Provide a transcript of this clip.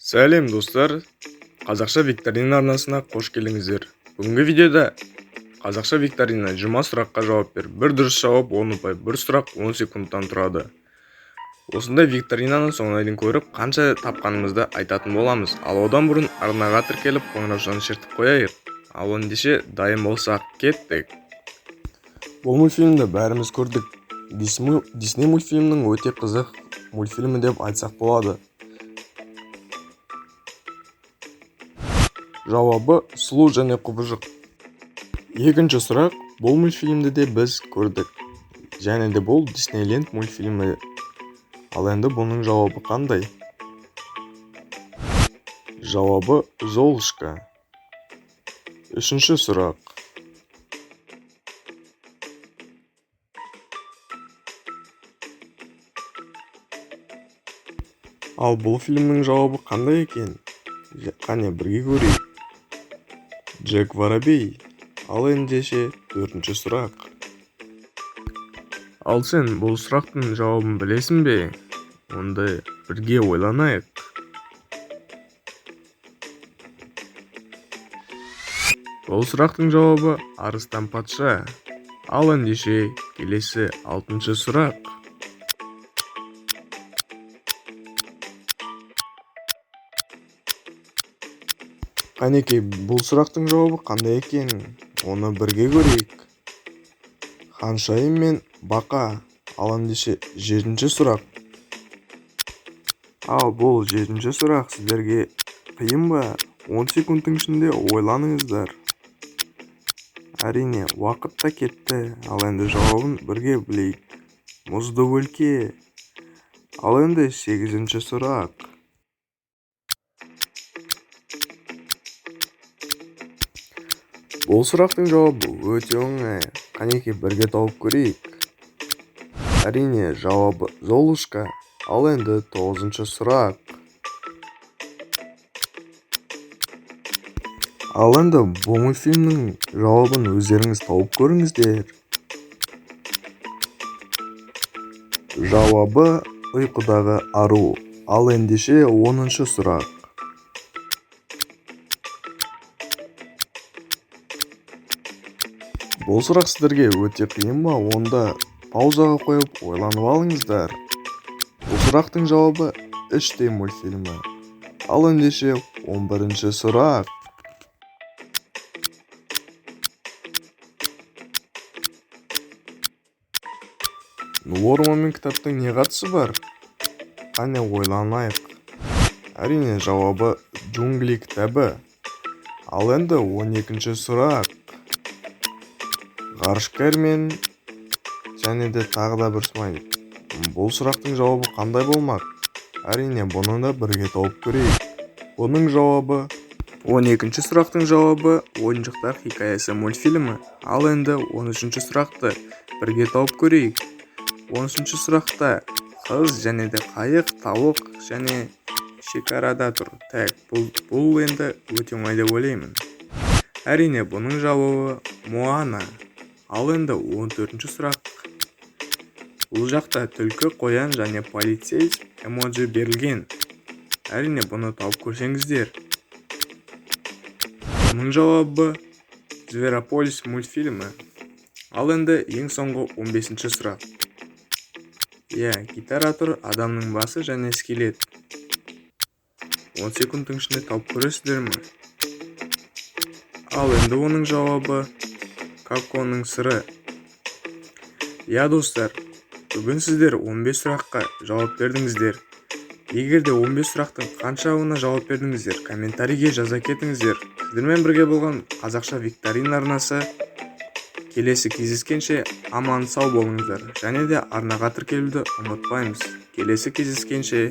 Сәлем достар, қазақша викторина арнасына қош келдіңіздер. Бүгінгі видеода қазақша викторина 20 сұраққа жауап бер. Бір дұрыс жауап 10 ұпай, бір сұрақ 10 секундтан тұрады. Осындай викторинаны соңына дейін көріп, қанша тапқанымызды айтатын боламыз. Ал одан бұрын арнаға тіркеліп, қоңыраушаны шертіп қояйық. Ал ендеше дайын болсақ, кеттік. Бұл мультфильмді бәріміз көрдік. Дисней мультфильмінің өте қызық мультфильмі деп айтсақ болады. Жауабы сұлу және құбыжық. Екінші сұрақ, бұл мультфильмді де біз көрдік. Және де бұл Диснейленд мультфильмі. Ал енді бұның жауабы қандай? Жауабы Золушка. Үшінші сұрақ. Ал бұл фильмнің жауабы қандай екен? Қане бірге көрейік. Джек Воробей. Ал ендеше төртінші сұрақ. Ал сен бұл сұрақтың жауабын білесің бе? Онда бірге ойланайық. Бұл сұрақтың жауабы Арыстан патша. Ал ендеше келесі алтыншы сұрақ. Қанекей, бұл сұрақтың жауабы қандай екен? Оны бірге көрейік. Ханшайым мен Бақа. Ал ендеше жетінші сұрақ. Ал бұл жетінші сұрақ сіздерге қиын ба? 10 секундтың ішінде ойланыңыздар. Әрине, уақыт та кетті. Ал енді жауабын бірге білейік. Мұзды өлке. Ал енді 8-ші сұрақ. Бұл сұрақтың жауабы өте оңай. Қанекей бірге тауып көрейік. Әрине, жауабы Золушка. Ал енді 9-ші сұрақ. Ал енді бұл мультфильмнің жауабын өздеріңіз тауып көріңіздер. Жауабы ұйқыдағы ару. Ал ендеше 10-шы сұрақ. Бұл сұрақ сіздерге өте қиын ба? Онда паузаға қойып ойланып алыңыздар. Бұл сұрақтың жауабы Іштей мультфильмі. Ал ендеше 11-ші сұрақ. Орман мен кітаптың не қатысы бар? Қане ойланайық. Әрине, жауабы Джунгли кітабы. Ал енді 12-ші сұрақ. Ғарышкер мен және де тағы да бір смайлик. Бұл сұрақтың жауабы қандай болмақ? Әрине, бұны да бірге тауып көрейік. Бұның жауабы 12-ші сұрақтың жауабы Ойыншықтар хикаясы мультфильмі. Ал енді 13-ші сұрақты бірге тауып көрейік. 13-ші сұрақта қыз және де қайық, тауық және шекарада тұр. Бұл енді өте оңай деп ойлаймын. Әрине, бұның жауабы Моана. Ал енді 14-ші сұрақ. Бұл жақта түлкі, қоян және полицей эмоджи берілген. Әрине, бұны тауып көрсеңіздер. Бұның жауабы Зверополис мультфильмі. Ал енді ең соңғы 15-ші сұрақ. Гитара тұр, адамның басы және скелет. 10 секундтың ішінде тауып көресіздер ме? Ал енді оның жауабы Каконың сыры. Достар, бүгін сіздер 15 сұраққа жауап бердіңіздер. Егер де 15 сұрақтың қаншауына жауап бердіңіздер, комментарийге жаза кетіңіздер. Сіздермен бірге болған қазақша викторина арнасы. Келесі кездескенше аман сау болыңыздар. Және де арнаға тіркелуді ұмытпаймыз. Келесі кездескенше